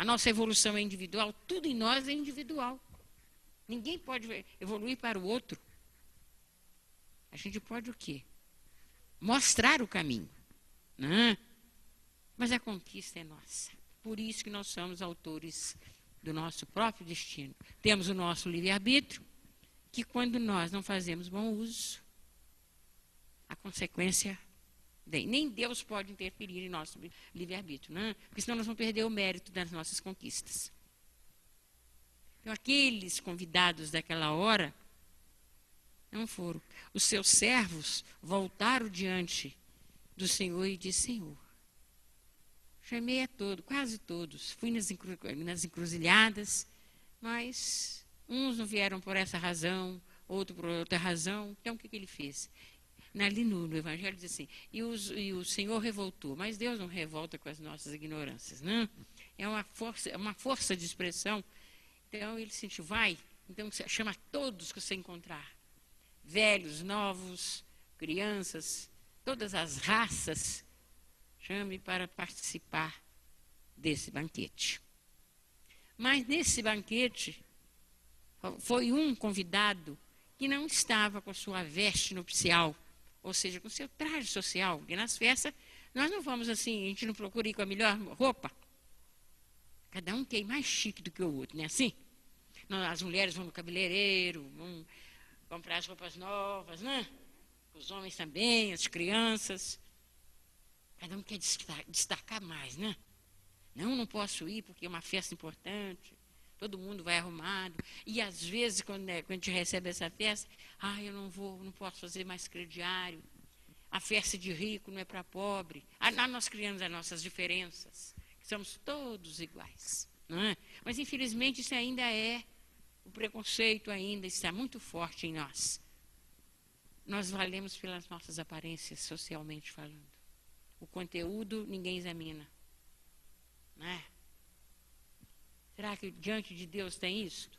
A nossa evolução é individual, tudo em nós é individual. Ninguém pode evoluir para o outro. A gente pode o quê? Mostrar o caminho, né? Mas a conquista é nossa. Por isso que nós somos autores do nosso próprio destino. Temos o nosso livre-arbítrio, que quando nós não fazemos bom uso, a consequência vem. Nem Deus pode interferir em nosso livre-arbítrio, né? Porque senão nós vamos perder o mérito das nossas conquistas. Então, aqueles convidados daquela hora não foram. Os seus servos voltaram diante do Senhor e disseram: Senhor, chamei a todos, quase todos, fui nas encruzilhadas, mas uns não vieram por essa razão, outro por outra razão. Então, o que ele fez? Ali no Evangelho diz assim: e o Senhor revoltou. Mas Deus não revolta com as nossas ignorâncias, não? É uma força de expressão. Então, ele sentiu: vai, então chama todos que você encontrar. Velhos, novos, crianças, todas as raças, chame para participar desse banquete. Mas nesse banquete, foi um convidado que não estava com sua veste nupcial, ou seja, com seu traje social. Porque nas festas, nós não vamos assim, a gente não procura ir com a melhor roupa. Cada um quer ir mais chique do que o outro, não é assim? As mulheres vão no cabeleireiro, vão comprar as roupas novas, né? Os homens também, as crianças. Cada um quer destacar mais, né? Não posso ir porque é uma festa importante. Todo mundo vai arrumado. E às vezes, quando a gente recebe essa festa, eu não posso fazer mais crediário. A festa de rico não é para pobre. Nós criamos as nossas diferenças. Somos todos iguais, não é? Mas, infelizmente, isso ainda o preconceito ainda está muito forte em nós. Nós valemos pelas nossas aparências, socialmente falando. O conteúdo ninguém examina, não é? Será que diante de Deus tem isto?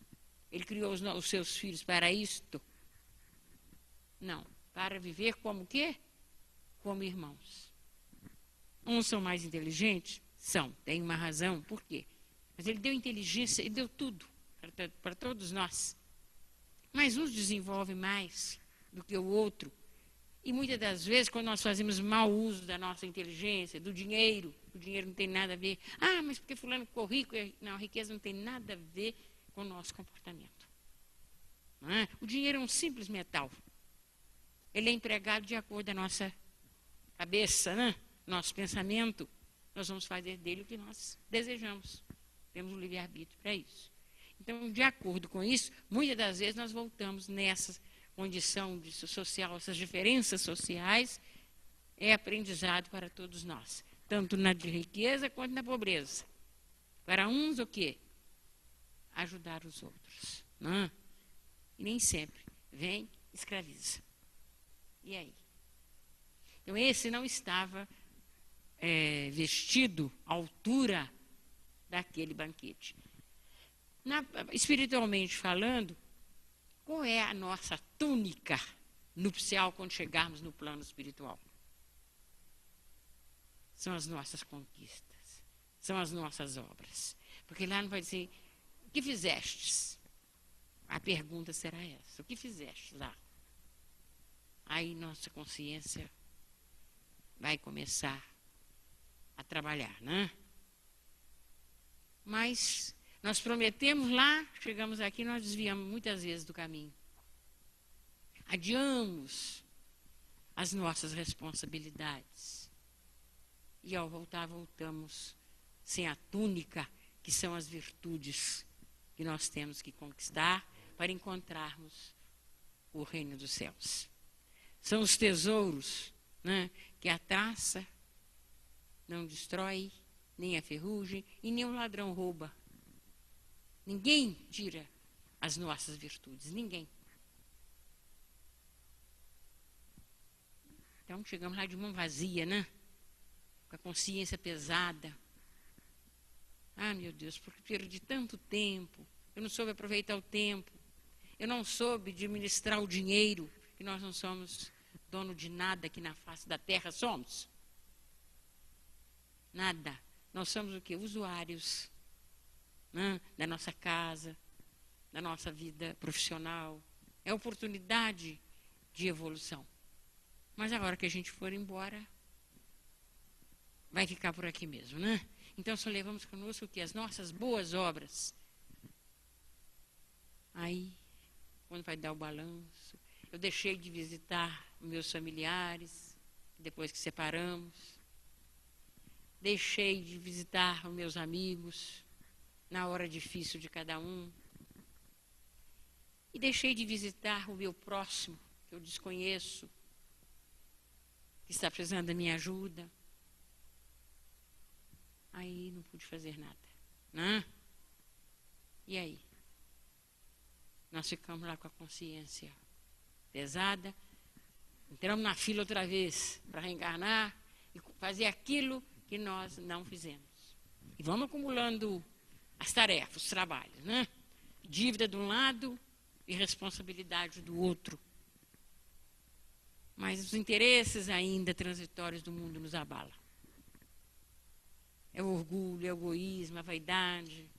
Ele criou os seus filhos para isto? Não, para viver como o quê? Como irmãos. Uns são mais inteligentes? São, tem uma razão. Por quê? Mas ele deu inteligência, ele deu tudo para todos nós. Mas uns desenvolvem mais do que o outro. E muitas das vezes, quando nós fazemos mau uso da nossa inteligência, do dinheiro, o dinheiro não tem nada a ver. Mas porque fulano ficou rico. Não, a riqueza não tem nada a ver com o nosso comportamento. Não é? O dinheiro é um simples metal. Ele é empregado de acordo com a nossa cabeça, né? Nosso pensamento. Nós vamos fazer dele o que nós desejamos. Temos um livre-arbítrio para isso. Então, de acordo com isso, muitas das vezes nós voltamos nessa condição social, essas diferenças sociais, é aprendizado para todos nós, tanto na de riqueza quanto na pobreza. Para uns, o quê? Ajudar os outros. Não? E nem sempre vem, escraviza. E aí? Então, esse não estava vestido à altura daquele banquete. Espiritualmente falando, qual é a nossa túnica nupcial quando chegarmos no plano espiritual? São as nossas conquistas, são as nossas obras. Porque lá não vai dizer: o que fizestes? A pergunta será essa: o que fizeste lá? Aí nossa consciência vai começar a trabalhar, né? Mas nós prometemos lá, chegamos aqui, nós desviamos muitas vezes do caminho. Adiamos as nossas responsabilidades. E ao voltar, voltamos sem a túnica, que são as virtudes que nós temos que conquistar para encontrarmos o reino dos céus. São os tesouros, né, que a traça não destrói, nem a ferrugem, e nem o ladrão rouba. Ninguém tira as nossas virtudes, ninguém. Então chegamos lá de mão vazia, né? Com a consciência pesada. Meu Deus, porque perdi tanto tempo, eu não soube aproveitar o tempo, eu não soube administrar o dinheiro, que nós não somos dono de nada aqui na face da terra, somos? Nada. Nós somos o quê? Usuários né? Da nossa casa, da nossa vida profissional. É oportunidade de evolução. Mas agora que a gente for embora, vai ficar por aqui mesmo, né? Então só levamos conosco o que? As nossas boas obras. Aí, quando vai dar o balanço, eu deixei de visitar meus familiares, depois que separamos. Deixei de visitar os meus amigos, na hora difícil de cada um. E deixei de visitar o meu próximo, que eu desconheço, que está precisando da minha ajuda. Aí não pude fazer nada, né? E aí? Nós ficamos lá com a consciência pesada, entramos na fila outra vez para reencarnar e fazer aquilo que nós não fizemos. E vamos acumulando as tarefas, os trabalhos, né? Dívida de um lado e responsabilidade do outro. Mas os interesses ainda transitórios do mundo nos abalam. É o orgulho, é o egoísmo, a vaidade.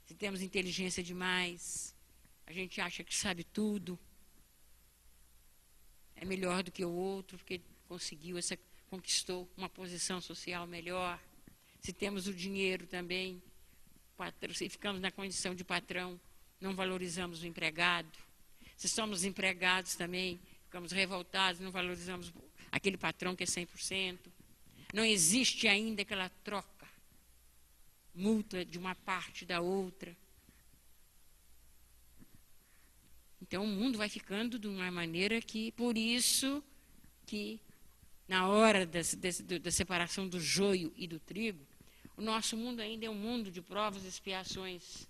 Se temos inteligência demais, a gente acha que sabe tudo. É melhor do que o outro, porque conquistou uma posição social melhor. Se temos o dinheiro também, se ficamos na condição de patrão, não valorizamos o empregado. Se somos empregados também, ficamos revoltados, não valorizamos aquele patrão que é 100%. Não existe ainda aquela troca, multa de uma parte da outra. Então o mundo vai ficando de uma maneira que, por isso, que na hora da separação do joio e do trigo, o nosso mundo ainda é um mundo de provas e expiações.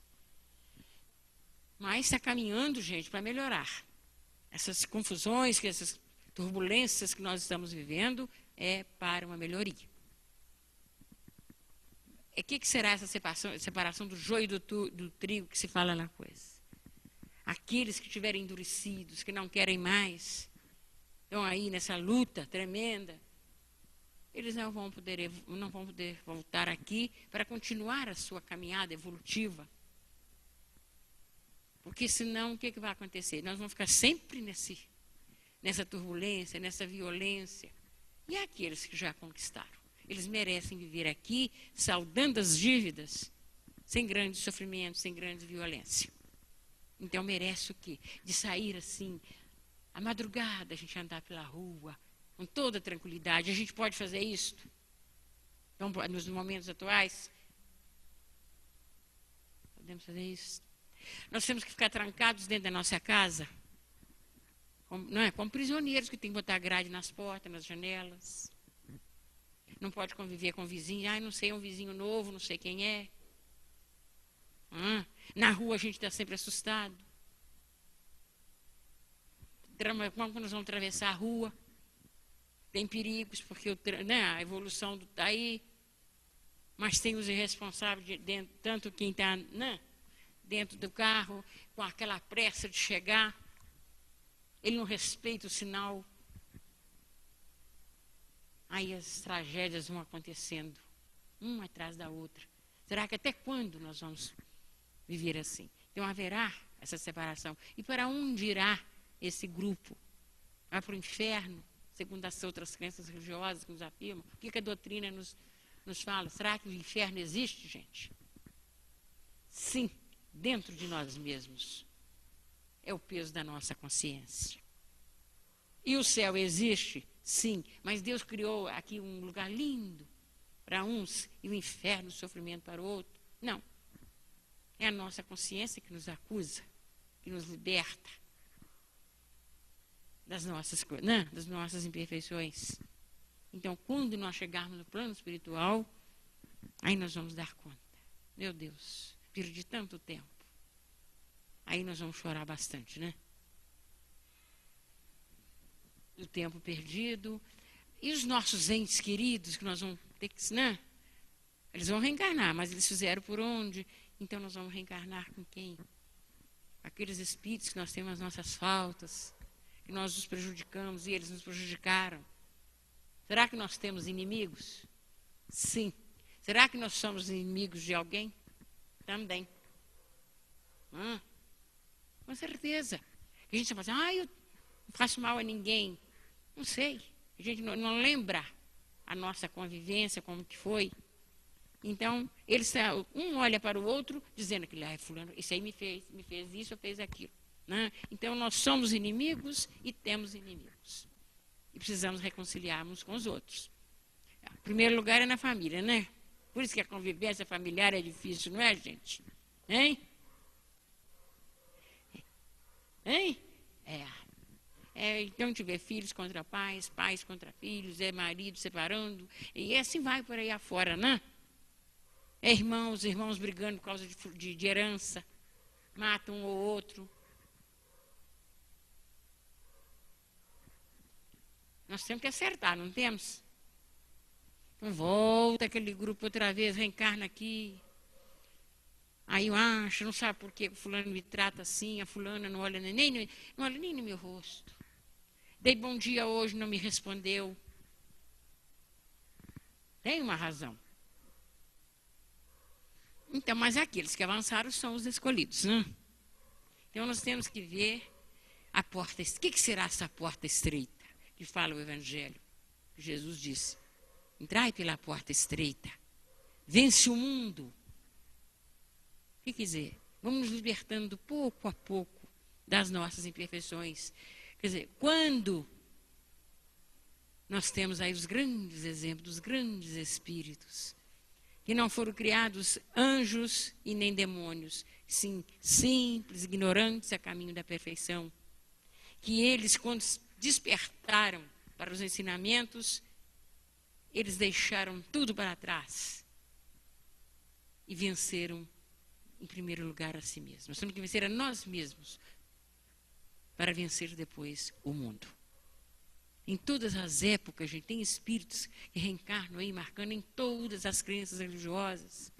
Mas está caminhando, gente, para melhorar. Essas confusões, essas turbulências que nós estamos vivendo, é para uma melhoria. O que será essa separação do joio e do trigo que se fala na coisa? Aqueles que estiverem endurecidos, que não querem mais, estão aí nessa luta tremenda, eles não vão poder voltar aqui para continuar a sua caminhada evolutiva. Porque senão, o que vai acontecer? Nós vamos ficar sempre nessa turbulência, nessa violência. E aqueles que já conquistaram? Eles merecem viver aqui, saldando as dívidas, sem grande sofrimento, sem grande violência. Então merece o quê? De sair assim, à madrugada, a gente andar pela rua, com toda tranquilidade. A gente pode fazer isso? Então, nos momentos atuais, podemos fazer isso? Nós temos que ficar trancados dentro da nossa casa, como prisioneiros que tem que botar grade nas portas, nas janelas. Não pode conviver com o vizinho. Não sei, é um vizinho novo, não sei quem é. Na rua a gente está sempre assustado. Como nós vamos atravessar a rua? Tem perigos, porque a evolução está aí. Mas tem os irresponsáveis, tanto quem está dentro do carro, com aquela pressa de chegar. Ele não respeita o sinal. Aí as tragédias vão acontecendo, uma atrás da outra. Será que até quando nós vamos viver assim? Então haverá essa separação. E para onde irá esse grupo? Vai para o inferno, segundo as outras crenças religiosas que nos afirmam? O que a doutrina nos fala? Será que o inferno existe, gente? Sim, dentro de nós mesmos. É o peso da nossa consciência. E o céu existe? Sim, mas Deus criou aqui um lugar lindo para uns e o inferno, o sofrimento para o outro. Não. É a nossa consciência que nos acusa, que nos liberta das nossas imperfeições. Então, quando nós chegarmos no plano espiritual, aí nós vamos dar conta. Meu Deus, perdi tanto tempo. Aí nós vamos chorar bastante, né? O tempo perdido. E os nossos entes queridos, que nós vamos ter que, eles vão reencarnar, mas eles fizeram por onde? Então nós vamos reencarnar com quem? Aqueles espíritos que nós temos as nossas faltas, que nós os prejudicamos e eles nos prejudicaram. Será que nós temos inimigos? Sim. Será que nós somos inimigos de alguém? Também. Com certeza. A gente fala assim, eu não faço mal a ninguém. Não sei. A gente não lembra a nossa convivência, como que foi. Então, um olha para o outro, dizendo que fulano, isso aí me fez isso, ou fez aquilo. Né? Então, nós somos inimigos e temos inimigos. E precisamos reconciliarmos com os outros. Em primeiro lugar é na família, né? Por isso que a convivência familiar é difícil, não é, gente? Hein? Então, tiver filhos contra pais, pais contra filhos, marido separando, e assim vai por aí afora, né? Irmãos brigando por causa de herança, matam um ou outro. Nós temos que acertar, não temos? Então volta aquele grupo outra vez, reencarna aqui. Aí eu acho, não sabe por que fulano me trata assim, a fulana não olha nem no meu rosto. Dei bom dia hoje, não me respondeu. Tem uma razão. Então, mas aqueles que avançaram são os escolhidos, né? Então nós temos que ver a porta. O que será essa porta estreita que fala o Evangelho? Que Jesus disse: entrai pela porta estreita, vence o mundo. O que quer dizer? Vamos nos libertando pouco a pouco das nossas imperfeições. Quer dizer, quando nós temos aí os grandes exemplos dos grandes espíritos, que não foram criados anjos e nem demônios, sim, simples, ignorantes a caminho da perfeição, que eles, quando despertaram para os ensinamentos, eles deixaram tudo para trás e venceram, em primeiro lugar, a si mesmos. Nós temos que vencer a nós mesmos para vencer depois o mundo. Em todas as épocas, a gente tem espíritos que reencarnam aí, marcando em todas as crenças religiosas.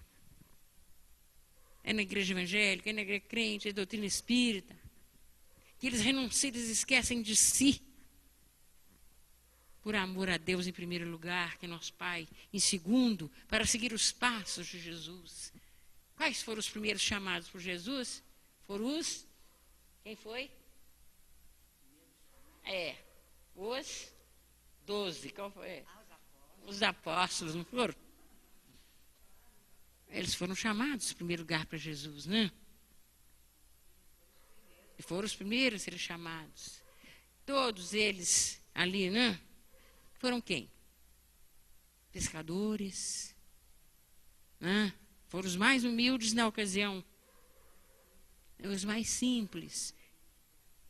É na igreja evangélica, é na igreja crente, é doutrina espírita. Que eles renunciam, eles esquecem de si. Por amor a Deus em primeiro lugar, que é nosso Pai. Em segundo, para seguir os passos de Jesus. Quais foram os primeiros chamados por Jesus? Foram os... Quem foi? Os 12. Qual foi? Os apóstolos, não foram? Eles foram chamados em primeiro lugar para Jesus, né? E foram os primeiros a serem chamados. Todos eles ali, né? Foram quem? Pescadores, né? Foram os mais humildes na ocasião, os mais simples,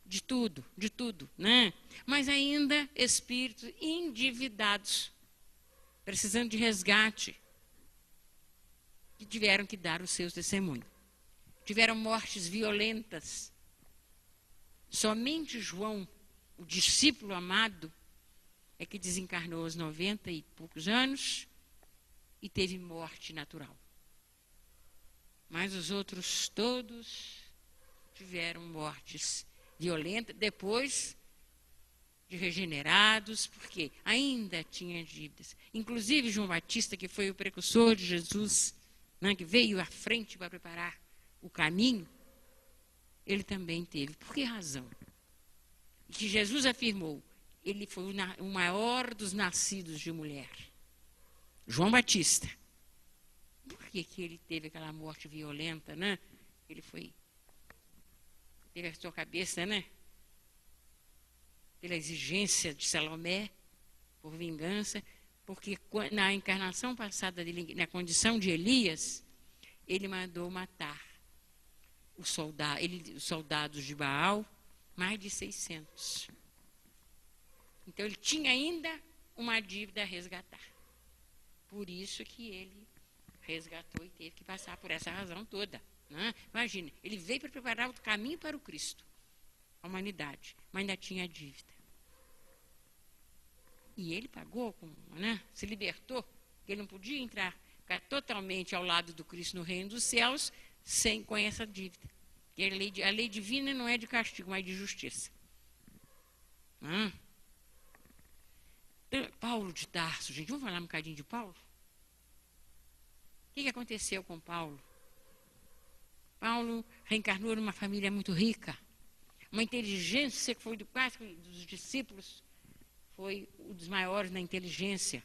de tudo, né? Mas ainda espíritos endividados, precisando de resgate, que tiveram que dar o seu testemunho. Tiveram mortes violentas. Somente João, o discípulo amado, é que desencarnou aos 90 e poucos anos e teve morte natural. Mas os outros todos tiveram mortes violentas, depois de regenerados, porque ainda tinha dívidas. Inclusive João Batista, que foi o precursor de Jesus, né, que veio à frente para preparar o caminho, ele também teve. Por que razão? E que Jesus afirmou, ele foi o maior dos nascidos de mulher. João Batista. Por que ele teve aquela morte violenta, né? Ele teve a sua cabeça, né? Pela exigência de Salomé, por vingança, porque na encarnação passada dele, na condição de Elias, ele mandou matar os soldados de Baal, mais de 600. Então ele tinha ainda uma dívida a resgatar. Por isso que ele resgatou e teve que passar por essa razão toda. Né? Imagina, ele veio para preparar o caminho para o Cristo, a humanidade, mas ainda tinha dívida. E ele pagou, né? Se libertou, porque ele não podia ficar totalmente ao lado do Cristo no reino dos céus com essa dívida. Porque a lei divina não é de castigo, mas de justiça. Paulo de Tarso, gente, vamos falar um bocadinho de Paulo? O que aconteceu com Paulo? Paulo reencarnou numa família muito rica, uma inteligência que foi quase dos discípulos, foi um dos maiores na inteligência.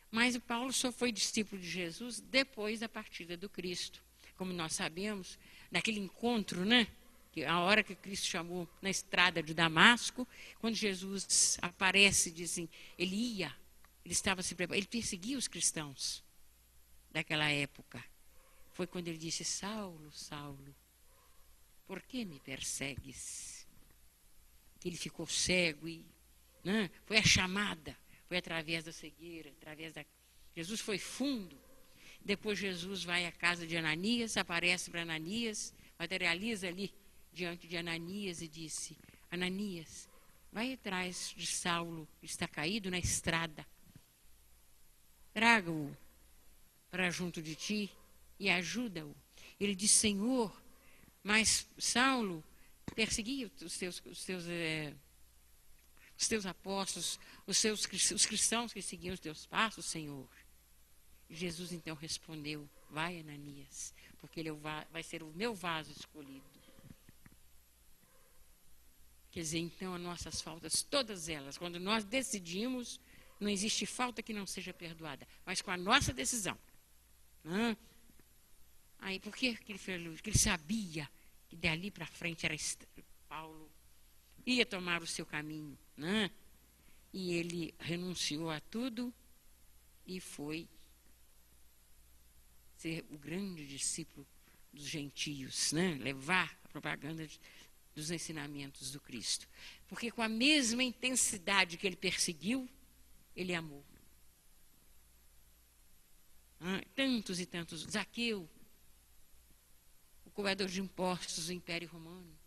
Mas o Paulo só foi discípulo de Jesus depois da partida do Cristo. Como nós sabemos, naquele encontro, né? Que a hora que Cristo chamou na estrada de Damasco, quando Jesus aparece, dizem, ele estava se preparando, ele perseguia os cristãos daquela época. Foi quando ele disse, Saulo, Saulo, por que me persegues? Que ele ficou cego e foi a chamada, foi através da cegueira, Jesus foi fundo. Depois Jesus vai à casa de Ananias, aparece para Ananias, materializa ali diante de Ananias e disse, Ananias, vai atrás de Saulo, que está caído na estrada. Traga-o para junto de ti e ajuda-o. Ele disse, Senhor, mas Saulo perseguia os teus apóstolos, os cristãos que seguiam os teus passos, Senhor. Jesus então respondeu, vai, Ananias, porque ele vai ser o meu vaso escolhido. Quer dizer, então, as nossas faltas, todas elas, quando nós decidimos, não existe falta que não seja perdoada, mas com a nossa decisão. Aí, por que ele fez? Porque ele sabia que dali para frente era Paulo ia tomar o seu caminho, e ele renunciou a tudo e foi ser o grande discípulo dos gentios, levar a propaganda dos ensinamentos do Cristo. Porque com a mesma intensidade que ele perseguiu, ele amou. Tantos e tantos. Zaqueu, o cobrador de impostos do Império Romano,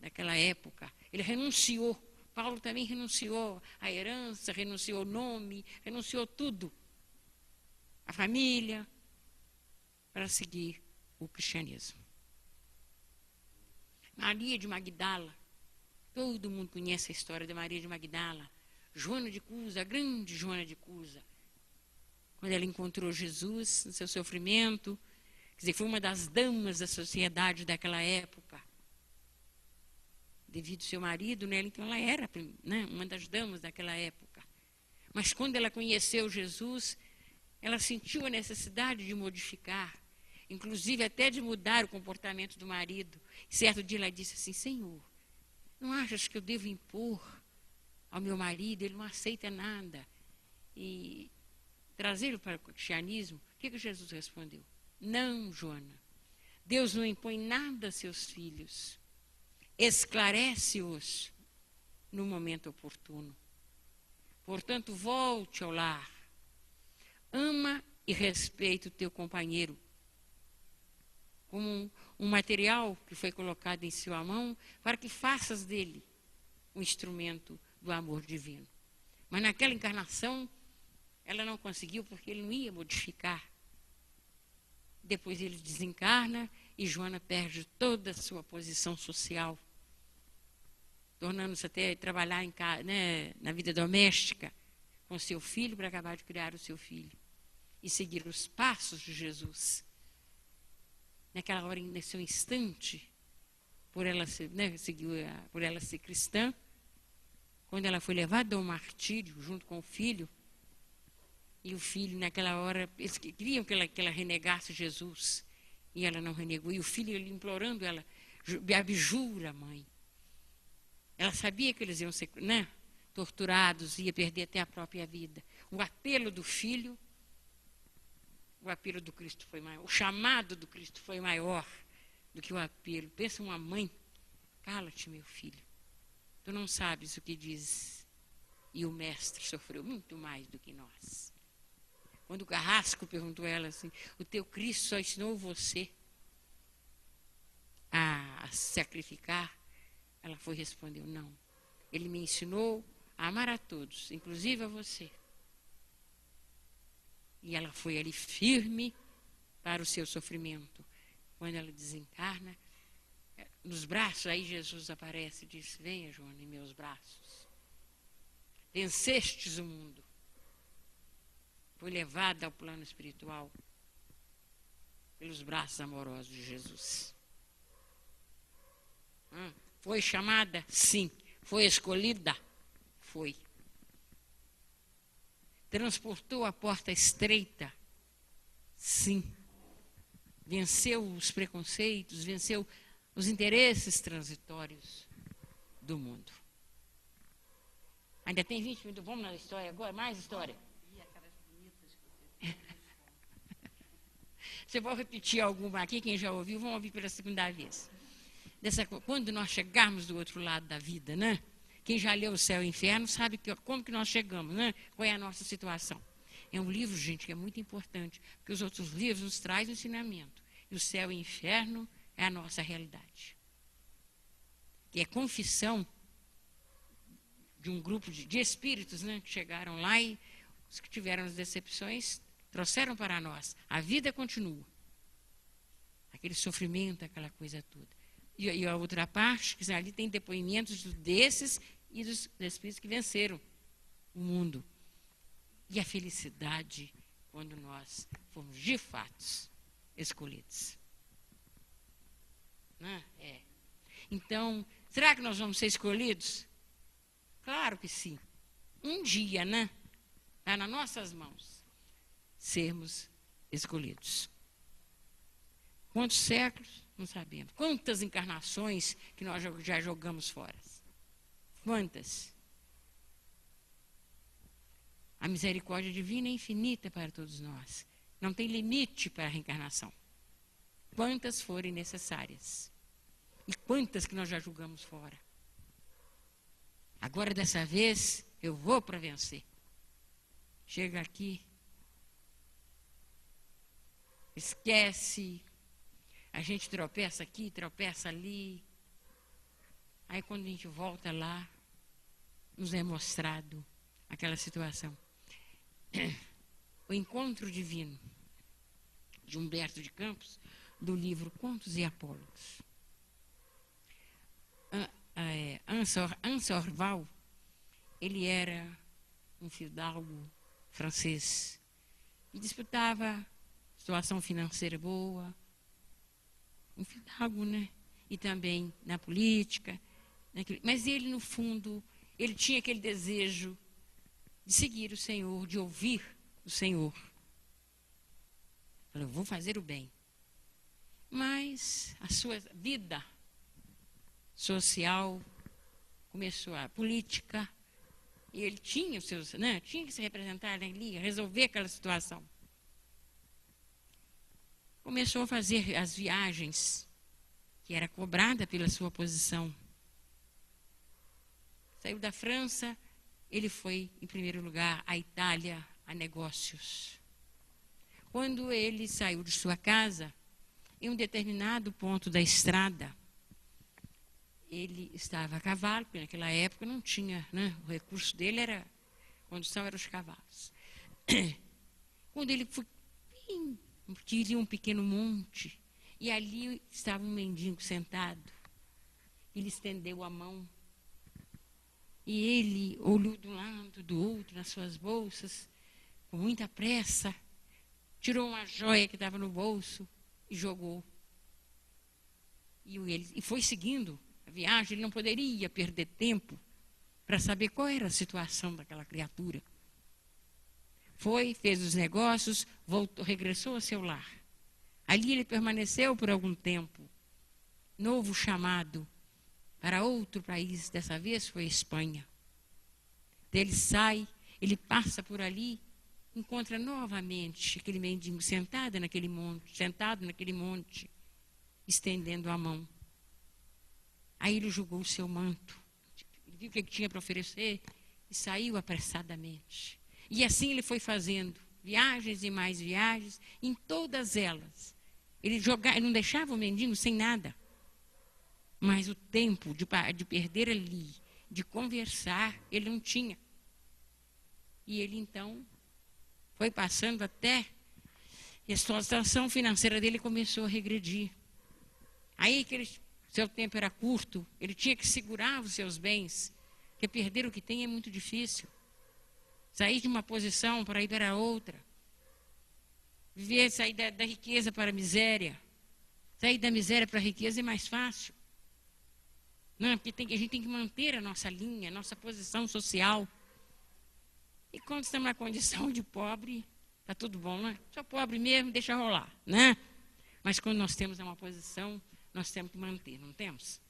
naquela época, ele renunciou. Paulo também renunciou à herança, renunciou ao nome, renunciou tudo. A família, para seguir o cristianismo. Maria de Magdala, todo mundo conhece a história de Maria de Magdala. Joana de Cusa, a grande Joana de Cusa. Quando ela encontrou Jesus no seu sofrimento, quer dizer, foi uma das damas da sociedade daquela época. Devido ao seu marido, então ela era uma das damas daquela época. Mas quando ela conheceu Jesus, ela sentiu a necessidade de modificar, inclusive até de mudar o comportamento do marido. Certo dia ela disse assim, Senhor, não achas que eu devo impor ao meu marido, ele não aceita nada, e trazê-lo para o cristianismo? O que Jesus respondeu? Não, Joana, Deus não impõe nada a seus filhos, esclarece-os no momento oportuno. Portanto, volte ao lar, ama e respeita o teu companheiro, como um material que foi colocado em sua mão, para que faças dele um instrumento do amor divino. Mas naquela encarnação, ela não conseguiu, porque ele não ia modificar. Depois ele desencarna e Joana perde toda a sua posição social, tornando-se até trabalhar na vida doméstica com seu filho, para acabar de criar o seu filho e seguir os passos de Jesus. Naquela hora, nesse instante, por ela ser cristã, quando ela foi levada ao martírio junto com o filho, e o filho, naquela hora, eles queriam que ela renegasse Jesus, e ela não renegou, e o filho, ele implorando ela, abjura, mãe. Ela sabia que eles iam ser torturados, ia perder até a própria vida. O apelo do filho, o apelo do Cristo foi maior, o chamado do Cristo foi maior do que o apelo. Pensa uma mãe, cala-te, meu filho, tu não sabes o que dizes. E o mestre sofreu muito mais do que nós. Quando o Carrasco perguntou a ela assim, o teu Cristo só ensinou você a sacrificar? Ela foi e respondeu, não. Ele me ensinou a amar a todos, inclusive a você. E ela foi ali firme para o seu sofrimento. Quando ela desencarna, nos braços, aí Jesus aparece e diz, venha, Joana, em meus braços. Vencestes o mundo. Foi levada ao plano espiritual. pelos braços amorosos de Jesus. Foi chamada? Sim. Foi escolhida? Foi. Transportou a porta estreita? Sim. Venceu os preconceitos, venceu os interesses transitórios do mundo. Ainda tem 20 minutos, vamos na história agora? Mais história? Você vai repetir alguma aqui, quem já ouviu, vamos ouvir pela segunda vez. Quando nós chegarmos do outro lado da vida, né? Quem já leu O Céu e o Inferno sabe como que nós chegamos, né? Qual é a nossa situação. É um livro, gente, que é muito importante, porque os outros livros nos trazem ensinamento. E O Céu e o Inferno é a nossa realidade. Que é confissão de um grupo de espíritos, né, que chegaram lá e os que tiveram as decepções trouxeram para nós. A vida continua. Aquele sofrimento, aquela coisa toda. E a outra parte, que ali tem depoimentos desses e dos espíritos que venceram o mundo. E a felicidade quando nós fomos de fato escolhidos. Né? É. Então, será que nós vamos ser escolhidos? Claro que sim. Um dia, né? Está nas nossas mãos sermos escolhidos. Quantos séculos? Não sabemos. Quantas encarnações que nós já jogamos fora? Quantas? A misericórdia divina é infinita para todos nós. Não tem limite para a reencarnação. Quantas forem necessárias. E quantas que nós já julgamos fora. Agora, dessa vez, eu vou para vencer. Chega aqui. Esquece. A gente tropeça aqui, tropeça ali. Aí, quando a gente volta lá, nos é mostrado aquela situação. O Encontro Divino, de Humberto de Campos, do livro Contos e Apólogos. Hans Orval, ele era um fidalgo francês e disputava situação financeira boa, um fidalgo, né? E também na política, mas ele, no fundo, ele tinha aquele desejo de seguir o Senhor, de ouvir o Senhor. Falou, vou fazer o bem. Mas a sua vida social começou a política, e ele tinha os seus, né, tinha que se representar ali, resolver aquela situação. Começou a fazer as viagens que era cobrada pela sua posição. Saiu da França, ele foi, em primeiro lugar, à Itália, a negócios. Quando ele saiu de sua casa, em um determinado ponto da estrada, ele estava a cavalo, porque naquela época não tinha, né, o recurso dele era, a condução eram os cavalos. Quando ele foi, queria um pequeno monte, e ali estava um mendigo sentado. Ele estendeu a mão, e ele olhou de um lado, do outro, nas suas bolsas, com muita pressa, tirou uma joia que estava no bolso e jogou. E foi seguindo a viagem, ele não poderia perder tempo para saber qual era a situação daquela criatura. Foi, fez os negócios, voltou, regressou ao seu lar. Ali ele permaneceu por algum tempo. Novo chamado para outro país, dessa vez foi a Espanha. Ele sai, ele passa por ali, encontra novamente aquele mendigo sentado naquele monte, estendendo a mão. Aí ele jogou o seu manto, ele viu o que ele tinha para oferecer e saiu apressadamente. E assim ele foi fazendo viagens e mais viagens, em todas elas. Ele não deixava o mendigo sem nada. Mas o tempo de perder ali, de conversar, ele não tinha. E ele então foi passando até, e a situação financeira dele começou a regredir. Aí que seu tempo era curto, ele tinha que segurar os seus bens, porque perder o que tem é muito difícil. Sair de uma posição para ir para outra. Viver, sair da riqueza para a miséria. Sair da miséria para a riqueza é mais fácil. Não, porque a gente tem que manter a nossa linha, a nossa posição social. E quando estamos na condição de pobre, está tudo bom, né? Sou pobre mesmo, deixa rolar, né? Mas quando nós temos uma posição, nós temos que manter, não temos?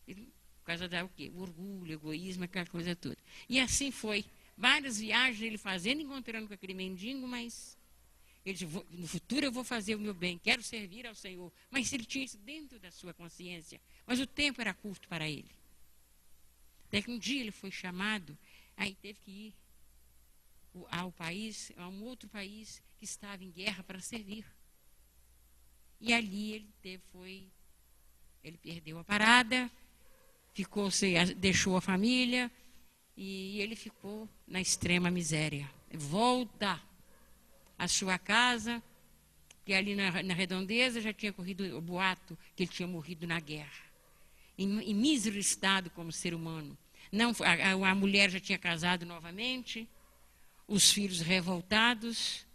E, por causa da o quê? O orgulho, egoísmo, aquela coisa toda. E assim foi. Várias viagens ele fazendo, encontrando com aquele mendigo, mas ele disse, no futuro eu vou fazer o meu bem, quero servir ao Senhor. Mas ele tinha isso dentro da sua consciência. Mas o tempo era curto para ele. Até que um dia ele foi chamado, aí teve que ir ao país, a um outro país que estava em guerra para servir. E ali ele perdeu a parada, deixou a família e ele ficou na extrema miséria. Volta à sua casa, que ali na redondeza já tinha corrido o boato que ele tinha morrido na guerra. Em mísero estado como ser humano. Não, a mulher já tinha casado novamente, os filhos revoltados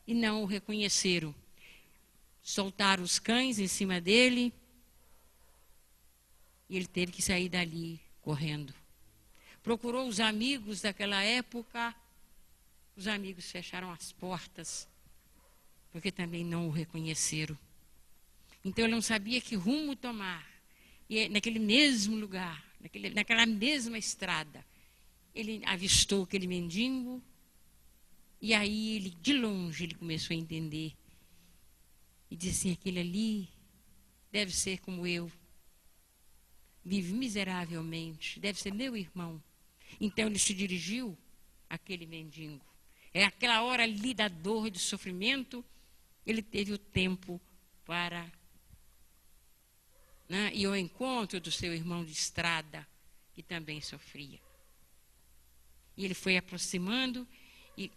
e não o reconheceram. Soltaram os cães em cima dele e ele teve que sair dali correndo. Procurou os amigos daquela época, os amigos fecharam as portas, porque também não o reconheceram. Então ele não sabia que rumo tomar. E naquele mesmo lugar, naquela mesma estrada, ele avistou aquele mendigo e aí ele, de longe, ele começou a entender. E disse assim, aquele ali deve ser como eu. Vive miseravelmente, deve ser meu irmão. Então ele se dirigiu àquele mendigo. É aquela hora ali da dor e do sofrimento, ele teve o tempo para ir ao encontro do seu irmão de estrada, que também sofria. E ele foi aproximando e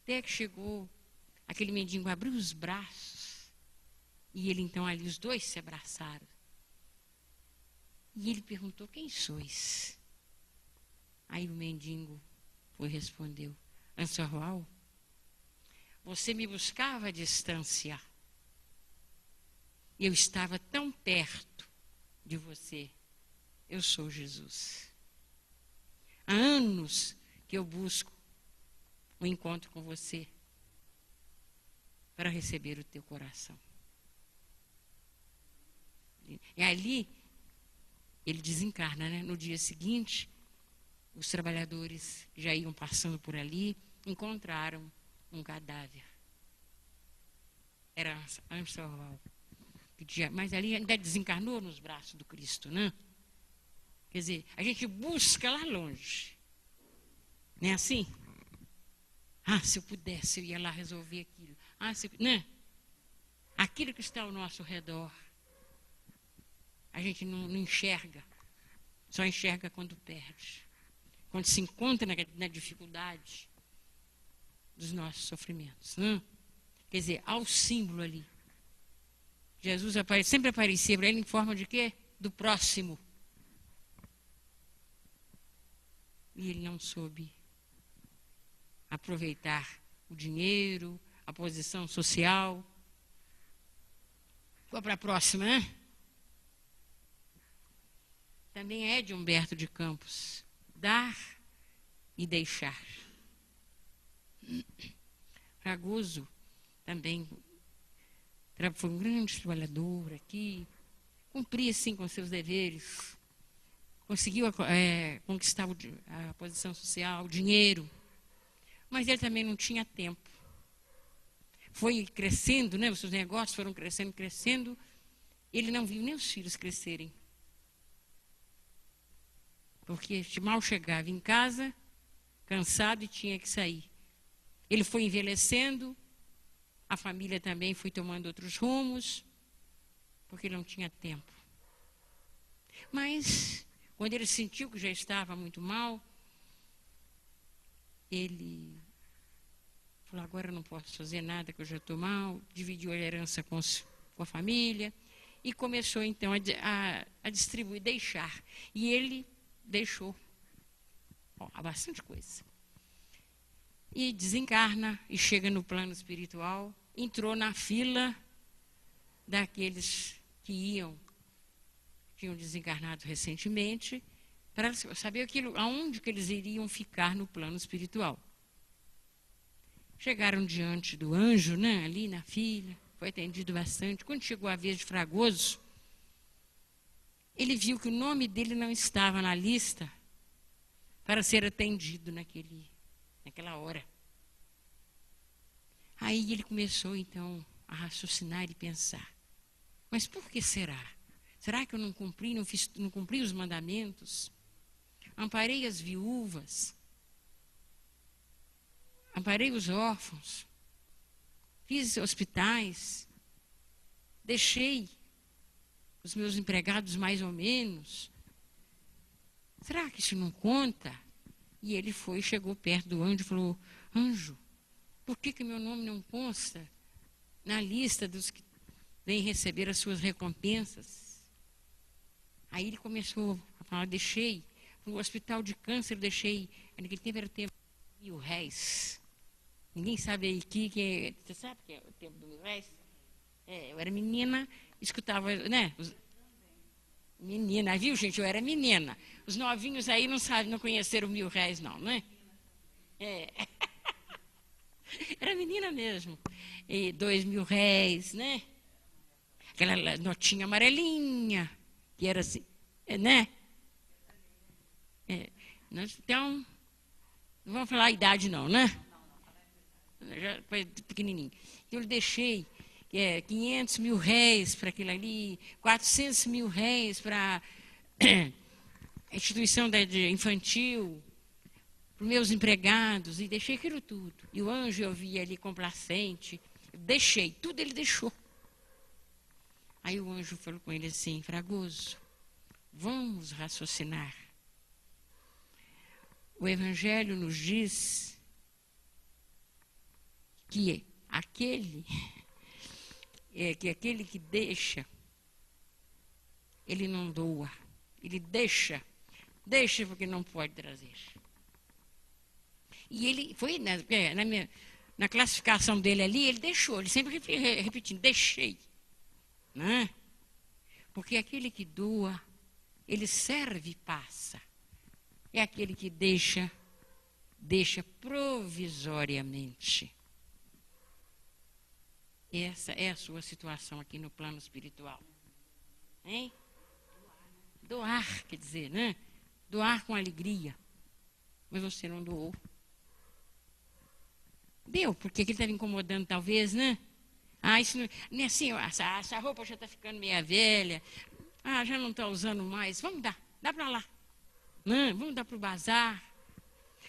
até que chegou, aquele mendigo abriu os braços e ele então ali, os dois se abraçaram. E ele perguntou, quem sois? Aí o mendigo respondeu, Ansorval, você me buscava à distância. Eu estava tão perto de você. Eu sou Jesus. Há anos que eu busco um encontro com você para receber o teu coração. E ali, ele desencarna, né? No dia seguinte, os trabalhadores que já iam passando por ali encontraram um cadáver. Era Ansorval. Mas ali ainda desencarnou nos braços do Cristo, né? Quer dizer, a gente busca lá longe. Não é assim? Se eu pudesse, eu ia lá resolver aquilo. Né? Aquilo que está ao nosso redor, a gente não enxerga. Só enxerga quando perde. Quando se encontra na dificuldade dos nossos sofrimentos. Né? Quer dizer, há o símbolo ali. Jesus sempre aparecia para ele em forma de quê? Do próximo. E ele não soube aproveitar o dinheiro, a posição social. Vou para a próxima, né? Também é de Humberto de Campos. Dar e deixar. Raguso também foi um grande trabalhador aqui, cumpria, sim, com seus deveres, conseguiu conquistar a posição social, o dinheiro, mas ele também não tinha tempo. Foi crescendo, né? Os seus negócios foram crescendo, ele não viu nem os filhos crescerem. Porque mal chegava em casa, cansado e tinha que sair. Ele foi envelhecendo, a família também foi tomando outros rumos, porque não tinha tempo. Mas, quando ele sentiu que já estava muito mal, ele falou, agora eu não posso fazer nada, que eu já estou mal. Dividiu a herança com a família e começou, então, a distribuir, deixar. E ele deixou bastante coisa. e desencarna e chega no plano espiritual, entrou na fila daqueles que tinham desencarnado recentemente, para saber aonde que eles iriam ficar no plano espiritual. Chegaram diante do anjo, né, ali na fila, foi atendido bastante. Quando chegou a vez de Fragoso, ele viu que o nome dele não estava na lista para ser atendido naquela hora. Aí ele começou, então, a raciocinar e pensar. Mas por que será? Será que eu não cumpri os mandamentos? Amparei as viúvas? Amparei os órfãos? Fiz hospitais? Deixei os meus empregados mais ou menos? Será que isso não conta? E ele chegou perto do anjo e falou, anjo, por que meu nome não consta na lista dos que vêm receber as suas recompensas? Aí ele começou a falar, deixei, no hospital de câncer, deixei, naquele tempo era o tempo de R$1.000. Ninguém sabe aí você sabe que é o tempo do R$1.000? Eu era menina, escutava, né? Menina, viu, gente? Eu era menina. Os novinhos aí não conheceram R$1.000, não, né? Era menina mesmo. E R$2.000, né? Aquela notinha amarelinha, que era assim, né? Então, não vamos falar a idade não, né? Já foi pequenininho. Então, eu deixei R$500.000 para aquilo ali, R$400.000 para a instituição infantil, para os meus empregados, e deixei aquilo tudo. E o anjo eu via ali complacente, deixei, tudo ele deixou. Aí o anjo falou com ele assim, Fragoso, vamos raciocinar. O Evangelho nos diz que aquele que deixa, ele não doa, ele deixa porque não pode trazer. E ele foi, na classificação dele ali, ele deixou, ele sempre repetindo, deixei. Né? Porque aquele que doa, ele serve e passa. É aquele que deixa provisoriamente. Essa é a sua situação aqui no plano espiritual. Hein? Doar, quer dizer, né? Doar com alegria. Mas você não doou. Deu, porque ele estava incomodando talvez, né? Isso não é assim, essa roupa já está ficando meia velha. Já não está usando mais. Vamos dá para lá. Não, vamos dar para o bazar.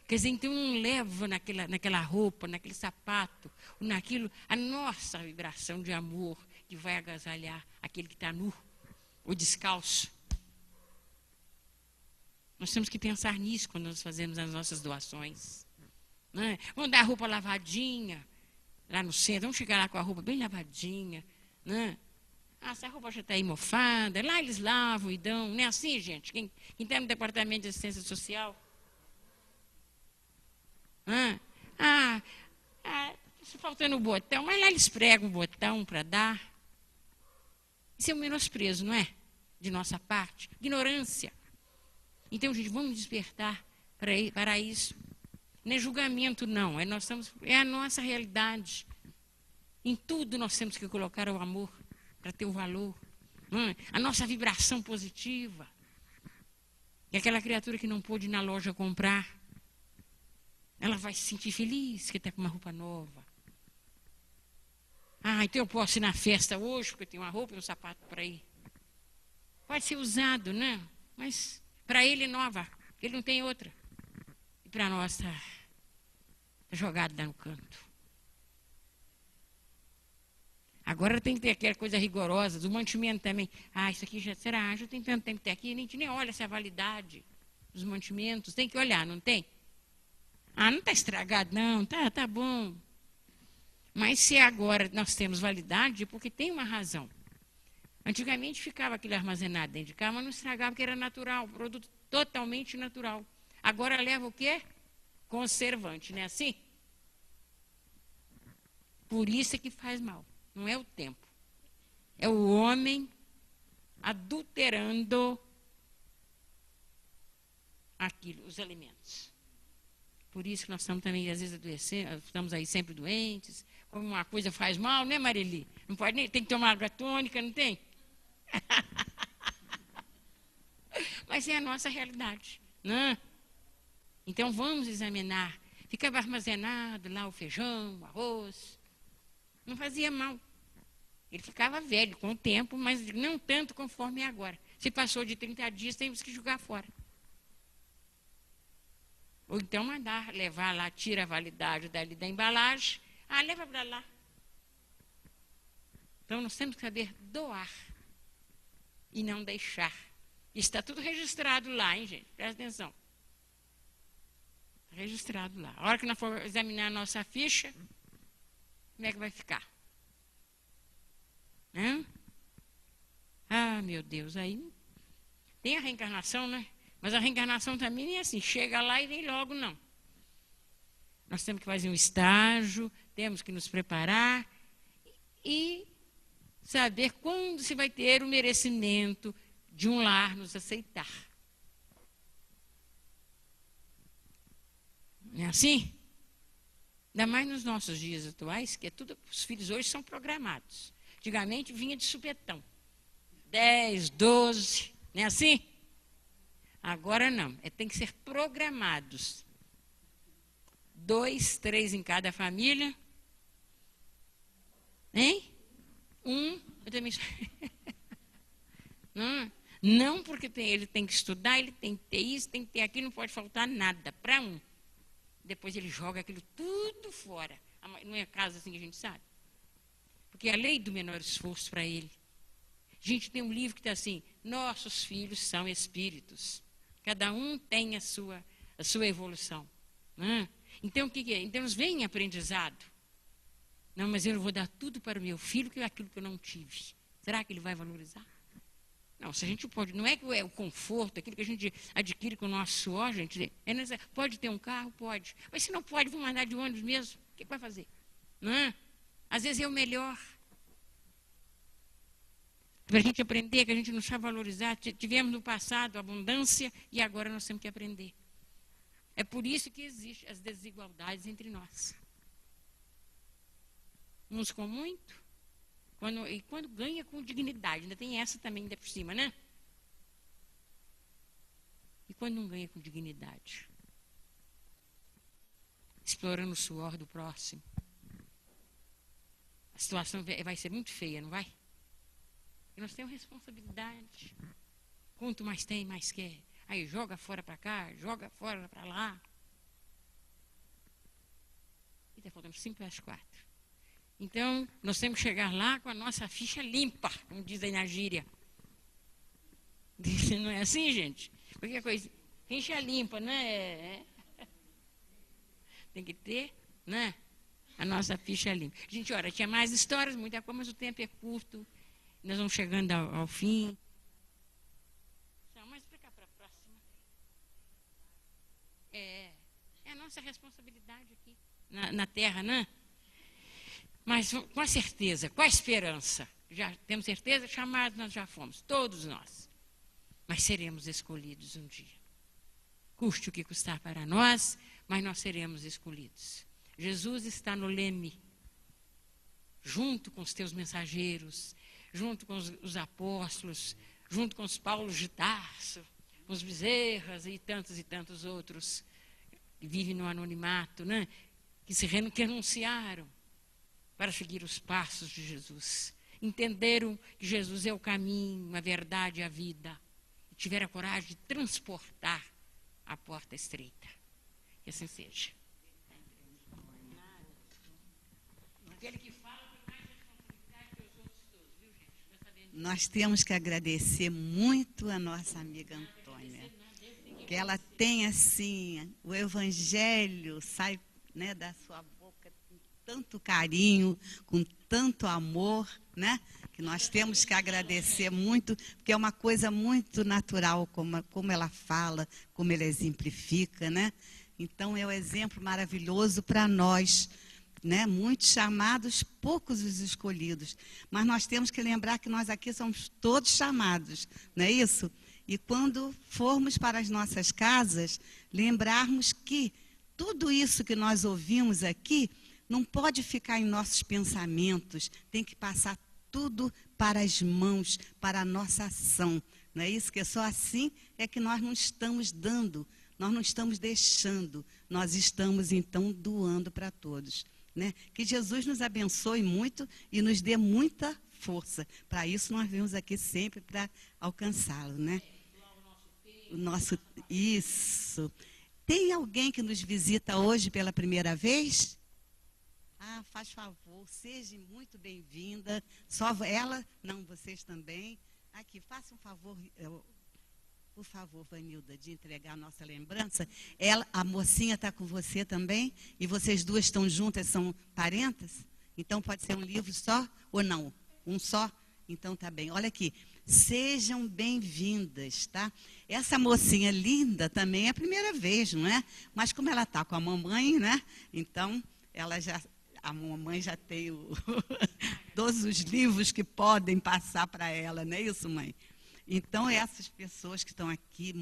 Quer dizer, então não leva naquela roupa, naquele sapato, naquilo, a nossa vibração de amor que vai agasalhar aquele que está nu ou descalço. Nós temos que pensar nisso quando nós fazemos as nossas doações. Né? Vamos dar a roupa lavadinha lá no centro, vamos chegar lá com a roupa bem lavadinha. Né? Essa roupa já está aí mofada, lá eles lavam e dão. Não é assim, gente? Quem está no departamento de assistência social? Está faltando o botão, mas lá eles pregam o botão para dar. Isso é um menosprezo, não é? De nossa parte. Ignorância. Então, gente, vamos despertar para isso. Não é julgamento, não. É a nossa realidade. Em tudo nós temos que colocar o amor para ter o valor. A nossa vibração positiva. E aquela criatura que não pôde ir na loja comprar, ela vai se sentir feliz que está com uma roupa nova. Então eu posso ir na festa hoje, porque eu tenho uma roupa e um sapato para ir. Pode ser usado, né? Mas para ele é nova, ele não tem outra. E para nós está jogado lá no canto. Agora tem que ter aquela coisa rigorosa, do mantimento também. Isso aqui já será, já tem tanto tempo que tem aqui, a gente nem olha essa validade dos mantimentos. Tem que olhar, não tem? Não está estragado, não, tá bom. Mas se agora nós temos validade, porque tem uma razão. Antigamente ficava aquele armazenado dentro de casa, mas não estragava, porque era natural, produto totalmente natural. Agora leva o quê? Conservante, não é assim? Por isso é que faz mal. Não é o tempo. É o homem adulterando aquilo, os alimentos. Por isso que nós estamos também, às vezes, adoecendo, estamos aí sempre doentes. Como uma coisa faz mal, né, Marili? Não pode nem, tem que tomar água tônica, não tem? Mas é a nossa realidade, né? Então vamos examinar. Ficava armazenado lá o feijão, o arroz. Não fazia mal. Ele ficava velho com o tempo, mas não tanto conforme é agora. Se passou de 30 dias, temos que jogar fora. Ou então levar lá, tira a validade dali da embalagem. Leva para lá. Então nós temos que saber doar e não deixar. Está tudo registrado lá, hein, gente? Presta atenção. Está registrado lá. A hora que nós for examinar a nossa ficha, como é que vai ficar? Meu Deus, aí tem a reencarnação, né? Mas a reencarnação também nem é assim, chega lá e vem logo, não. Nós temos que fazer um estágio, temos que nos preparar e saber quando se vai ter o merecimento de um lar nos aceitar. Não é assim? Ainda mais nos nossos dias atuais, que é tudo, os filhos hoje são programados. Antigamente vinha de supetão. 10, 12, não é assim? Agora não, tem que ser programados. 2, 3 em cada família. Hein? Eu também... Não, porque ele tem que estudar, ele tem que ter isso, tem que ter aquilo, não pode faltar nada para um. Depois ele joga aquilo tudo fora. Não é caso assim que a gente sabe? Porque é a lei do menor esforço para ele. A gente tem um livro que está assim, nossos filhos são espíritos. Cada um tem a sua evolução. Então, o que é? Então, nos vem aprendizado. Não, mas eu vou dar tudo para o meu filho, que é aquilo que eu não tive. Será que ele vai valorizar? Não, se a gente pode, não é que é o conforto, aquilo que a gente adquire com o nosso suor, gente, pode ter um carro? Pode. Mas se não pode, vamos andar de ônibus mesmo. O que vai fazer? Às vezes é o melhor. Para a gente aprender que a gente não sabe valorizar. Tivemos no passado abundância e agora nós temos que aprender. É por isso que existem as desigualdades entre nós. Uns com muito, quando ganha com dignidade. Ainda tem essa também ainda por cima, né? E quando não ganha com dignidade? Explorando o suor do próximo. A situação vai ser muito feia, não vai? E nós temos responsabilidade. Quanto mais tem, mais quer. Aí joga fora para cá, joga fora para lá. E está faltando 5 para as 4. Então, nós temos que chegar lá com a nossa ficha limpa, como diz aí na gíria. Não é assim, gente? Qualquer coisa, ficha limpa, né? Tem que ter, né? A nossa ficha limpa. Gente, olha, tinha mais histórias, muita coisa, mas o tempo é curto. Nós vamos chegando ao fim. Mas explicar para a próxima. É a nossa responsabilidade aqui na Terra, né? Mas com a certeza, com a esperança, já temos certeza, chamados nós já fomos, todos nós. Mas seremos escolhidos um dia. Custe o que custar para nós, mas nós seremos escolhidos. Jesus está no leme, junto com os teus mensageiros, junto com os apóstolos, junto com os Paulos de Tarso, com os Bezerras e tantos outros que vivem no anonimato, né? Que renunciaram para seguir os passos de Jesus. Entenderam que Jesus é o caminho, a verdade e a vida. E tiveram a coragem de transportar a porta estreita. Que assim seja. Aquele que fala tem mais responsabilidade que os outros todos, viu, gente? Nós temos que agradecer muito a nossa amiga Antônia. Que ela tem, assim, o evangelho sai, né, da sua boca com tanto carinho, com tanto amor, né? Que nós temos que agradecer muito, porque é uma coisa muito natural, como ela fala, como ela exemplifica, né? Então, é um exemplo maravilhoso para nós, né? Muitos chamados, poucos os escolhidos. Mas nós temos que lembrar que nós aqui somos todos chamados, não é isso? E quando formos para as nossas casas, lembrarmos que tudo isso que nós ouvimos aqui não pode ficar em nossos pensamentos, tem que passar tudo para as mãos, para a nossa ação. Não é isso? Que só assim é que nós não estamos dando, nós não estamos deixando, nós estamos então doando para todos. Né? Que Jesus nos abençoe muito e nos dê muita força. Para isso nós vemos aqui sempre para alcançá-lo, né? O nosso, isso. Tem alguém que nos visita hoje pela primeira vez? Ah, faz favor, seja muito bem-vinda. Só ela? Não, vocês também. Aqui, faça um favor, por favor, Vanilda, de entregar a nossa lembrança. Ela, a mocinha está com você também? E vocês duas estão juntas, são parentas? Então pode ser um livro só ou não? Um só? Então tá bem. Olha aqui, sejam bem-vindas, tá? Essa mocinha linda também é a primeira vez, não é? Mas como ela está com a mamãe, né? Então a mamãe já tem todos os livros que podem passar para ela, não é isso, mãe? Então, essas pessoas que estão aqui,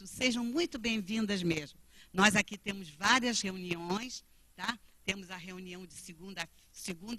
sejam muito bem-vindas mesmo. Nós aqui temos várias reuniões, tá? Temos a reunião de segunda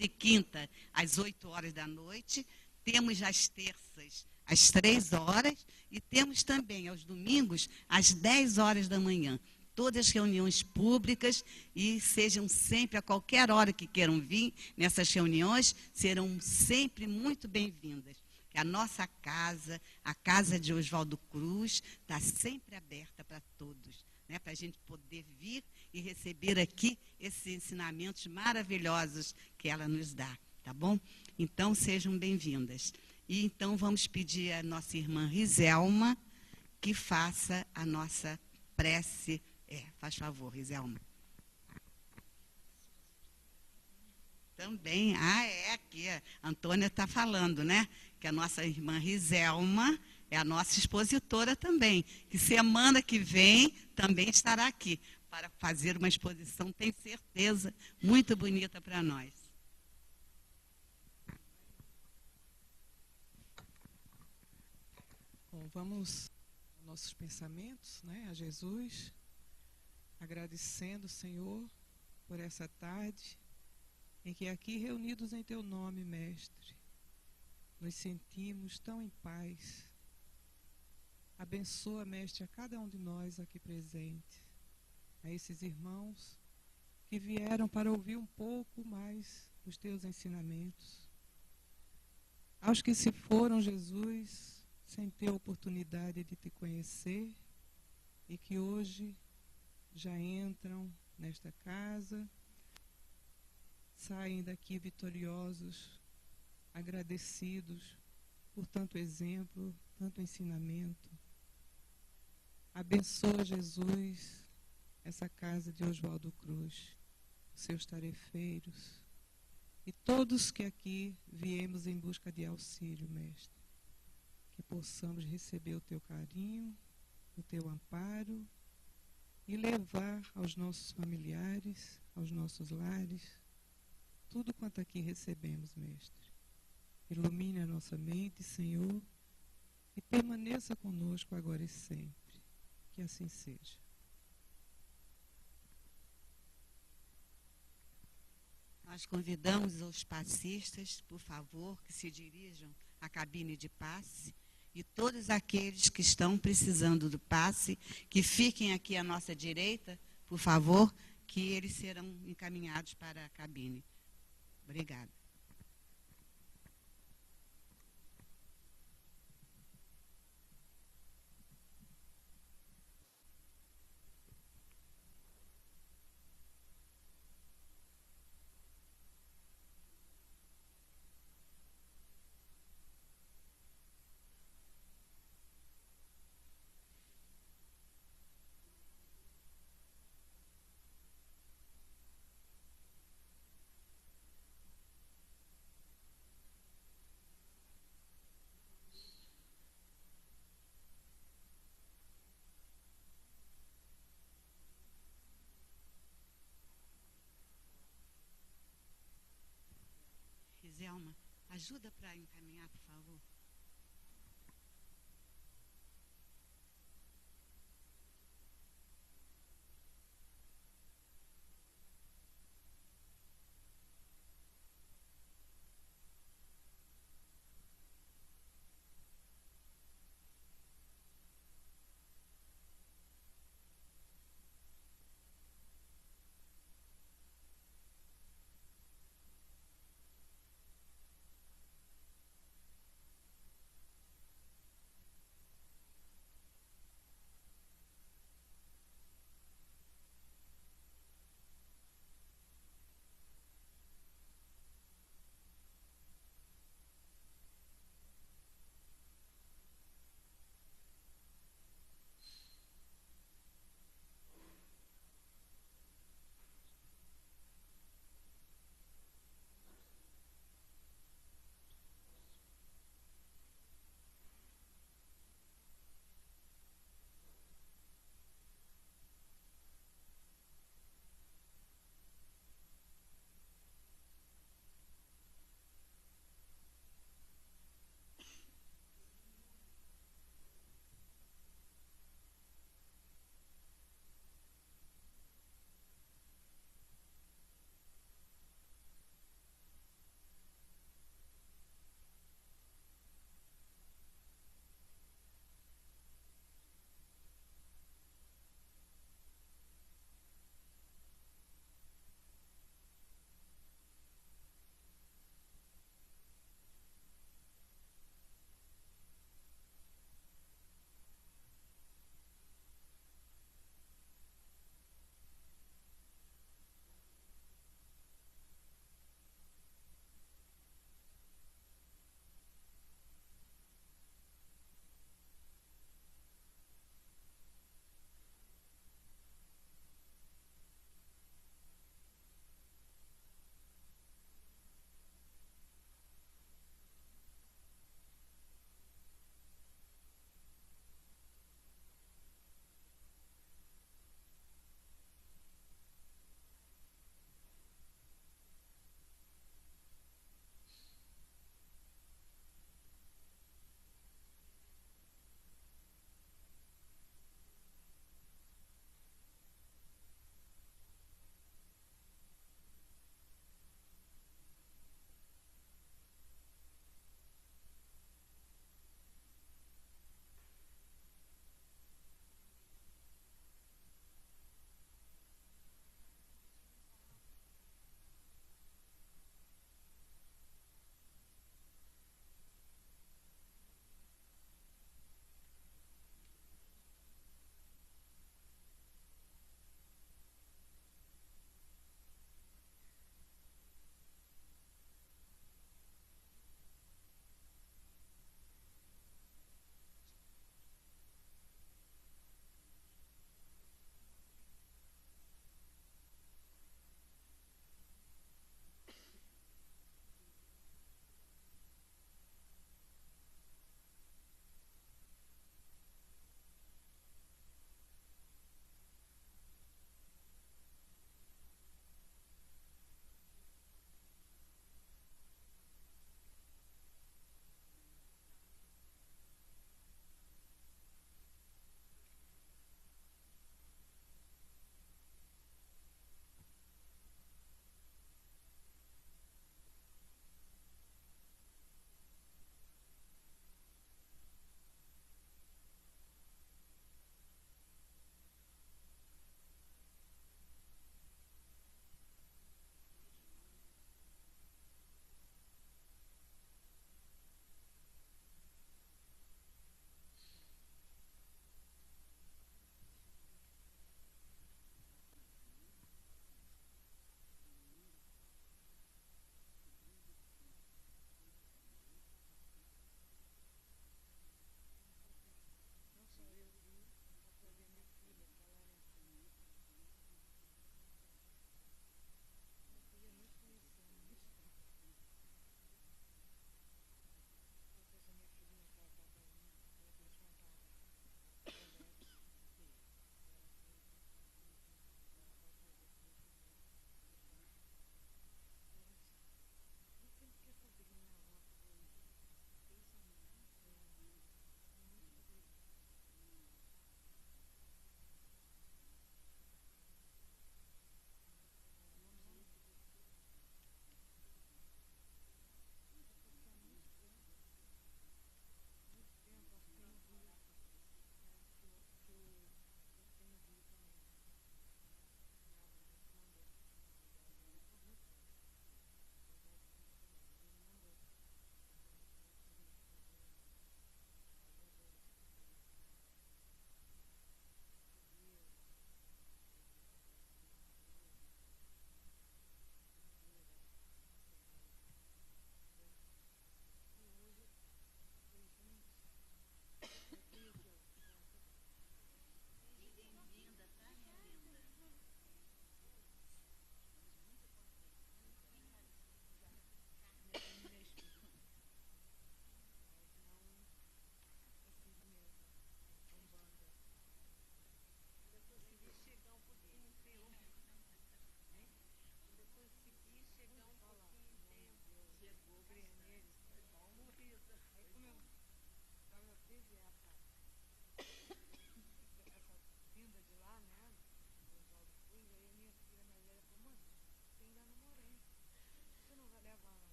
e quinta, às 8 horas da noite. Temos às terças, às 3 horas. E temos também, aos domingos, às 10 horas da manhã. Todas reuniões públicas e sejam sempre, a qualquer hora que queiram vir nessas reuniões, serão sempre muito bem-vindas. Que a nossa casa, a casa de Oswaldo Cruz, está sempre aberta para todos, né? Para a gente poder vir e receber aqui esses ensinamentos maravilhosos que ela nos dá, tá bom? Então, sejam bem-vindas. E então vamos pedir à nossa irmã Rizelma que faça a nossa prece. Faz favor, Rizelma. Também, aqui, a Antônia está falando, né? Que a nossa irmã Rizelma é a nossa expositora também, que semana que vem também estará aqui para fazer uma exposição, tenho certeza, muito bonita para nós. Bom, vamos aos nossos pensamentos, né, a Jesus, agradecendo, Senhor, por essa tarde, em que aqui reunidos em Teu nome, Mestre, nos sentimos tão em paz. Abençoa, Mestre, a cada um de nós aqui presente, a esses irmãos que vieram para ouvir um pouco mais os Teus ensinamentos. Aos que se foram, Jesus, sem ter a oportunidade de Te conhecer e que hoje já entram nesta casa, saem daqui vitoriosos, agradecidos por tanto exemplo, tanto ensinamento. Abençoa, Jesus, essa casa de Oswaldo Cruz, os seus tarefeiros e todos que aqui viemos em busca de auxílio, Mestre. Que possamos receber o Teu carinho, o Teu amparo e levar aos nossos familiares, aos nossos lares, tudo quanto aqui recebemos, Mestre. Ilumine a nossa mente, Senhor, e permaneça conosco agora e sempre. Que assim seja. Nós convidamos os passistas, por favor, que se dirijam à cabine de passe e todos aqueles que estão precisando do passe, que fiquem aqui à nossa direita, por favor, que eles serão encaminhados para a cabine. Obrigada. ajuda para encaminhar, por favor?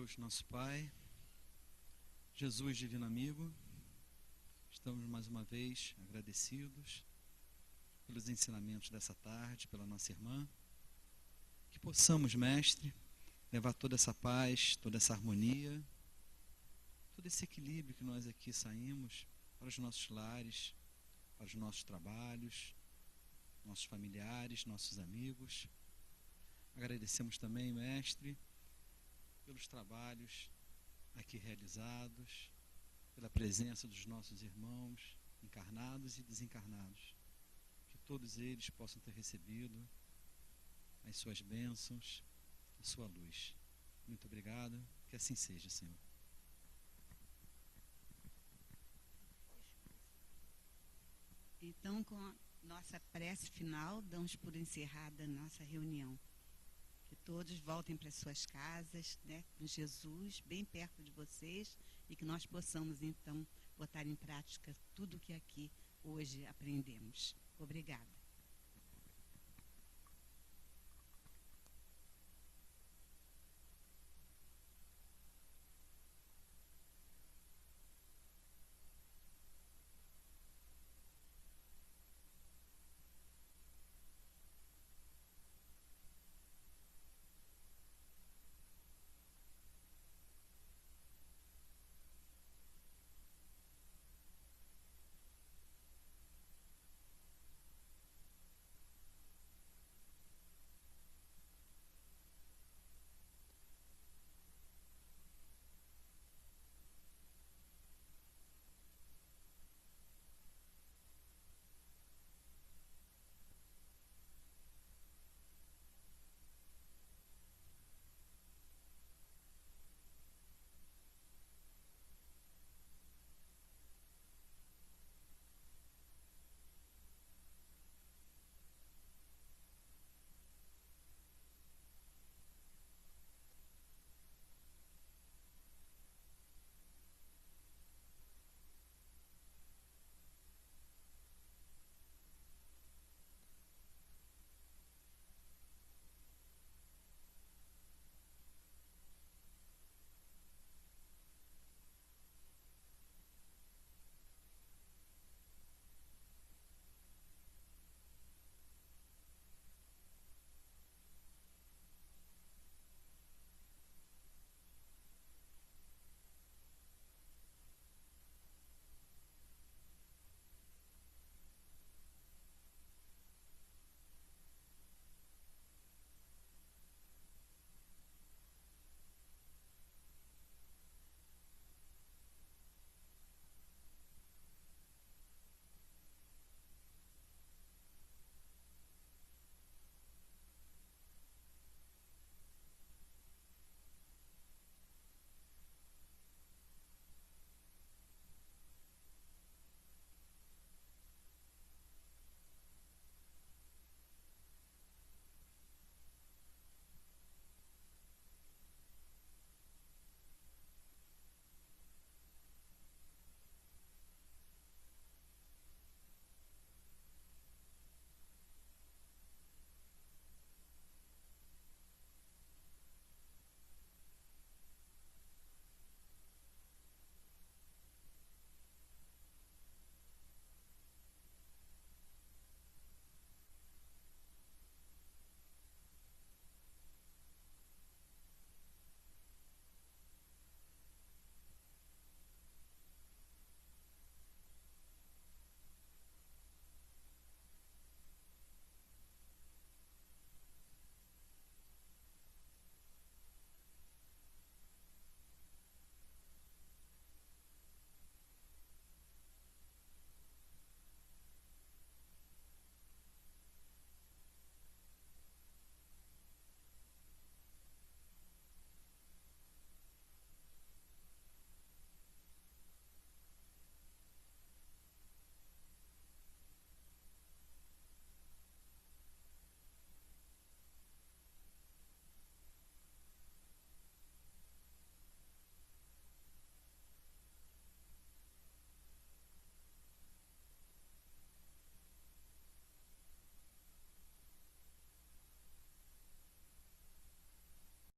Deus, nosso Pai, Jesus, divino amigo, estamos mais uma vez agradecidos pelos ensinamentos dessa tarde, pela nossa irmã, que possamos, Mestre, levar toda essa paz, toda essa harmonia, todo esse equilíbrio que nós aqui saímos para os nossos lares, para os nossos trabalhos, nossos familiares, nossos amigos. Agradecemos também, Mestre, pelos trabalhos aqui realizados, pela presença dos nossos irmãos encarnados e desencarnados, que todos eles possam ter recebido as suas bênçãos, a sua luz. Muito obrigado, que assim seja, Senhor. Então, com a nossa prece final, damos por encerrada a nossa reunião. Que todos voltem para suas casas, né, com Jesus bem perto de vocês, e que nós possamos, então, botar em prática tudo o que aqui hoje aprendemos. Obrigada.